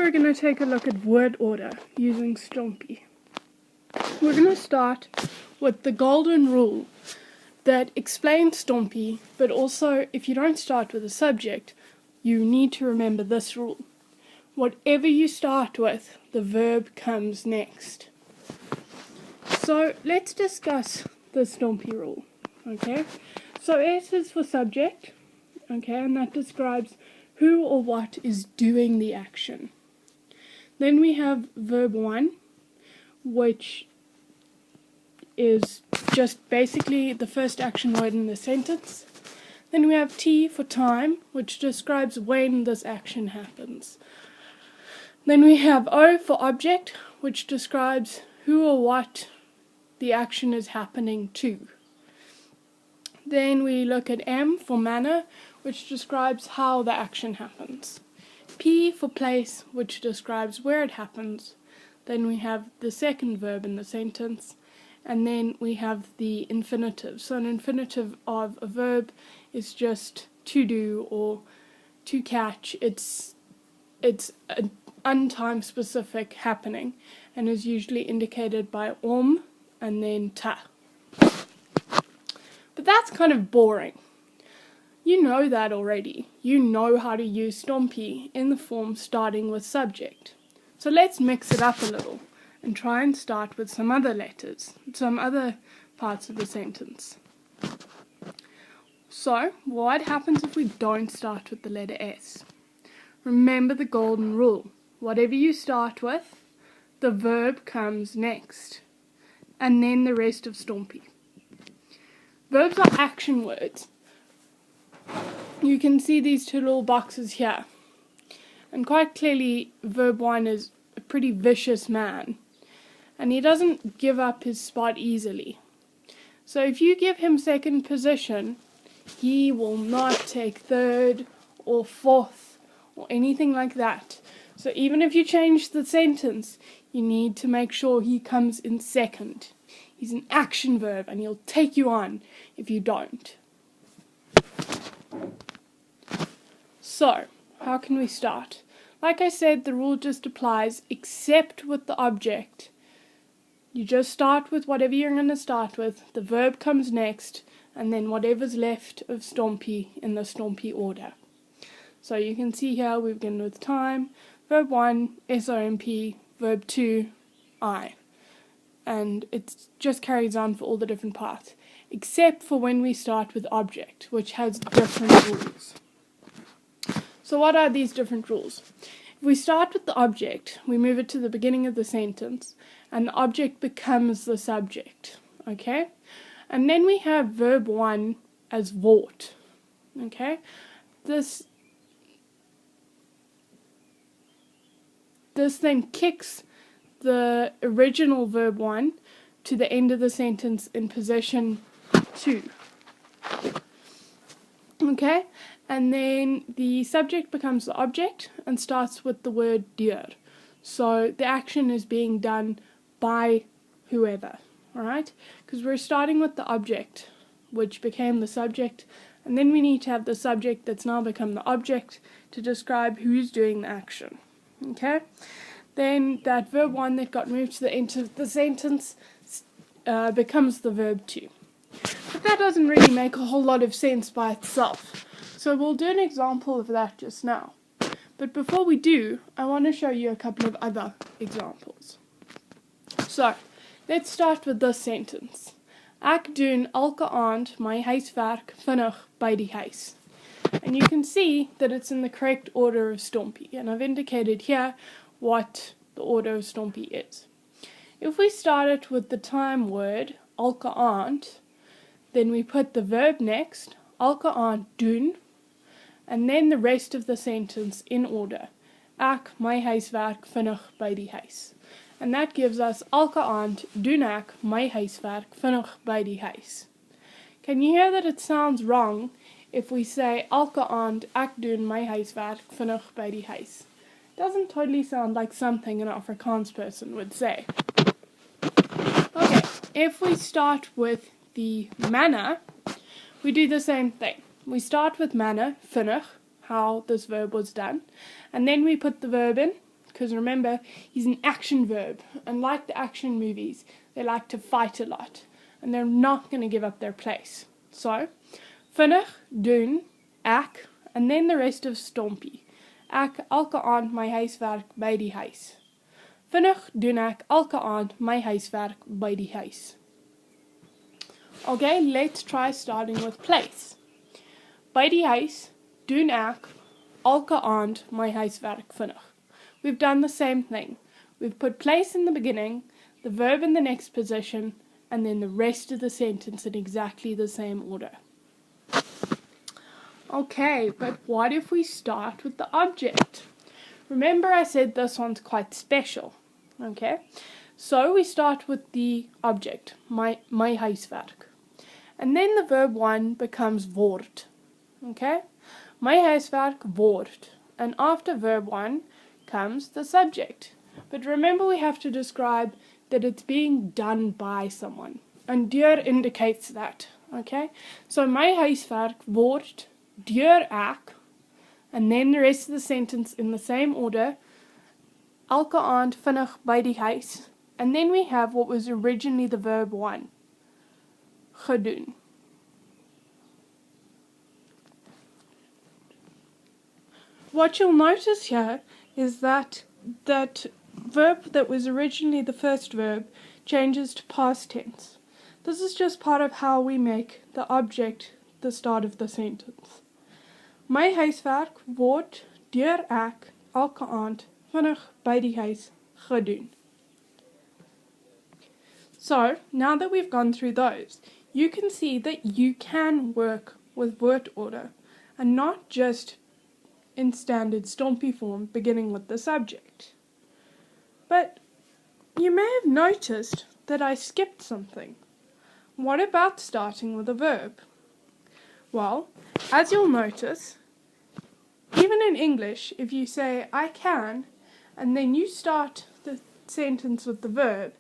we're going to take a look at word order using Stompie. We're going to start with the golden rule that explains Stompie, but also if you don't start with a subject, you need to remember this rule. Whatever you start with, the verb comes next. So let's discuss the Stompie rule. Okay, so S is for subject, okay, and that describes who or what is doing the action. Then we have verb 1, which is just basically the first action word in the sentence. Then we have T for time, which describes when this action happens. Then we have O for object, which describes who or what the action is happening to. Then we look at M for manner, which describes how the action happens. P for place, which describes where it happens. Then we have the second verb in the sentence, and then we have the infinitive. So an infinitive of a verb is just to do or to catch. It's an untime specific happening and is usually indicated by and then ta. But that's kind of boring. You know that already. You know how to use Stompie in the form starting with subject. So let's mix it up a little and try and start with some other letters, some other parts of the sentence. So, what happens if we don't start with the letter S? Remember the golden rule. Whatever you start with, the verb comes next, and then the rest of Stompie. Verbs are action words. You can see these two little boxes here. And quite clearly, verb 1 is a pretty vicious man. And he doesn't give up his spot easily. So if you give him second position, he will not take third or fourth or anything like that. So even if you change the sentence, you need to make sure he comes in second. He's an action verb and he'll take you on if you don't. So, how can we start? Like I said, the rule just applies except with the object. You just start with whatever you're going to start with, the verb comes next, and then whatever's left of Stompie in the Stompie order. So you can see here we begin with time, verb 1, SOMP, verb 2, I. And it just carries on for all the different parts, except for when we start with object, which has different rules. So what are these different rules? If we start with the object, we move it to the beginning of the sentence, and the object becomes the subject, okay? And then we have verb 1 as Wort, okay? This then kicks the original verb 1 to the end of the sentence in position 2. Okay? And then the subject becomes the object and starts with the word deur. So the action is being done by whoever, alright? Because we're starting with the object, which became the subject, and then we need to have the subject that's now become the object to describe who's doing the action. Okay? Then that verb 1 that got moved to the end of the sentence becomes the verb 2. But that doesn't really make a whole lot of sense by itself. So we'll do an example of that just now. But before we do, I want to show you a couple of other examples. So, let's start with this sentence. Ek doen elke aand my huiswerk vinnig by die huis. And you can see that it's in the correct order of Stompie. And I've indicated here what the order of Stompie is. If we start it with the time word, elke aand, then we put the verb next, elke aand doen, and then the rest of the sentence in order. Ek my huiswerk vinnig by die huis. And that gives us elke aand doen ek my huiswerk vinnig by die huis. Can you hear that it sounds wrong if we say elke aand ek doen my huiswerk vinnig by die huis? Doesn't totally sound like something an Afrikaans person would say. Okay, if we start with the manner, we do the same thing. We start with manner, vinnig, how this verb was done, and then we put the verb in, because remember, he's an action verb, and like the action movies, they like to fight a lot, and they're not going to give up their place. So, vinnig doen ek, and then the rest of stompie. Ek elke aand my huiswerk by die huis. Vinnig doen ek elke aand my huiswerk by die huis. Okay, let's try starting with place. By die huis doen ek elke aand my huiswerk vinnig. We've done the same thing. We've put place in the beginning, the verb in the next position, and then the rest of the sentence in exactly the same order. Okay, but what if we start with the object? Remember I said this one's quite special. Okay, so we start with the object, my huiswerk. And then the verb 1 becomes word. Okay, my huiswerk word. And after verb 1 comes the subject. But remember we have to describe that it's being done by someone. And deur indicates that. Okay, so my huiswerk word deur ek. And then the rest of the sentence in the same order. Elke aand vinnig by die huis. And then we have what was originally the verb 1. Gedoen. What you'll notice here is that that verb that was originally the first verb changes to past tense. This is just part of how we make the object the start of the sentence. My huiswerk word deur ek elke aand vinnig by die huis gedoen. So, now that we've gone through those, you can see that you can work with word order and not just in standard stompie form beginning with the subject. But you may have noticed that I skipped something. What about starting with a verb? Well, as you'll notice, even in English, if you say I can, and then you start the sentence with the verb,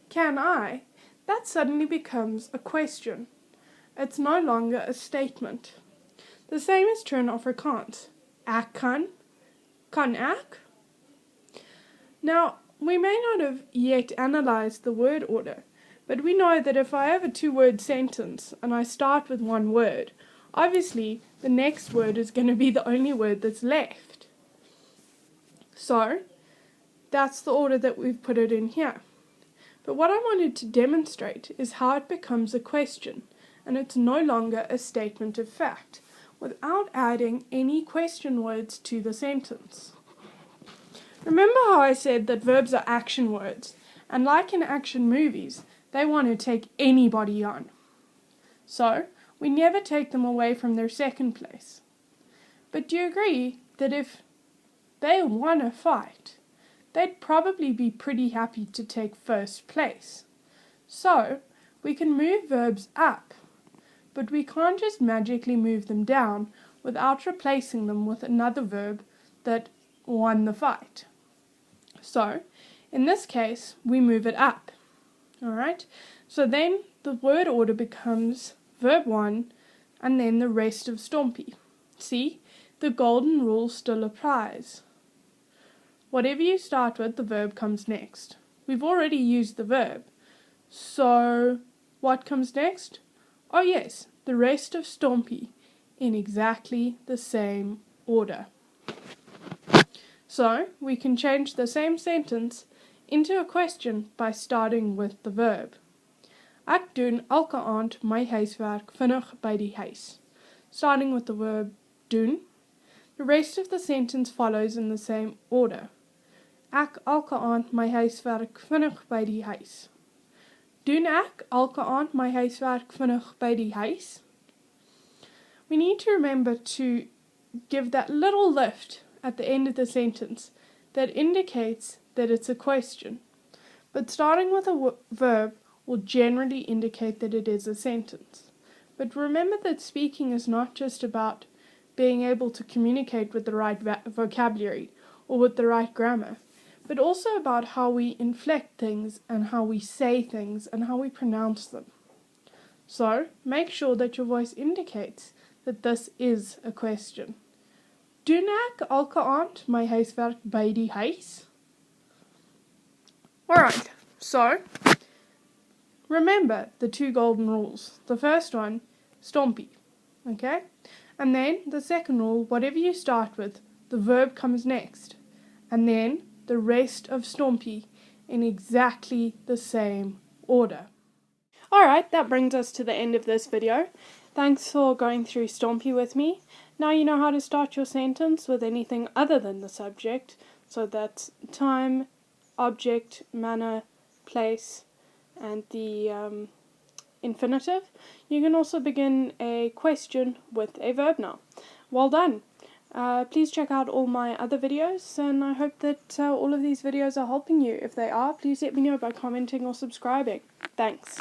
can I, that suddenly becomes a question. It's no longer a statement. The same is true in Afrikaans. Ek kan ek? Now, we may not have yet analysed the word order, but we know that if I have a two-word sentence and I start with one word, obviously the next word is going to be the only word that's left. So, that's the order that we've put it in here. But what I wanted to demonstrate is how it becomes a question, and it's no longer a statement of fact, without adding any question words to the sentence. Remember how I said that verbs are action words, and like in action movies, they want to take anybody on. So, we never take them away from their second place. But do you agree that if they won a fight, they'd probably be pretty happy to take first place? So, we can move verbs up, but we can't just magically move them down without replacing them with another verb that won the fight. So, in this case, we move it up. Alright? So then the word order becomes verb 1 and then the rest of stompie. See? The golden rule still applies. Whatever you start with, the verb comes next. We've already used the verb. So, what comes next? Oh yes, the rest of stompie in exactly the same order. So, we can change the same sentence into a question by starting with the verb. Ek doen elke aand my huiswerk vinnig by die huis. Starting with the verb doen, the rest of the sentence follows in the same order. Ek elke aand my huiswerk vinnig by die huis. Doen ek elke aand my huiswerk vinnig by die huis? We need to remember to give that little lift at the end of the sentence that indicates that it's a question. But starting with a verb will generally indicate that it is a sentence. But remember that speaking is not just about being able to communicate with the right vocabulary or with the right grammar, but also about how we inflect things and how we say things and how we pronounce them. So, make sure that your voice indicates that this is a question. Doen ek elke aand my huiswerk by die huis? Alright, so remember the 2 golden rules. The first one, stompy, okay? And then the second rule, whatever you start with, the verb comes next. And then the rest of stompy in exactly the same order. Alright, that brings us to the end of this video. Thanks for going through stompy with me. Now you know how to start your sentence with anything other than the subject. So that's time, object, manner, place, and the infinitive. You can also begin a question with a verb now. Well done. Please check out all my other videos, and I hope that all of these videos are helping you. If they are, please let me know by commenting or subscribing. Thanks.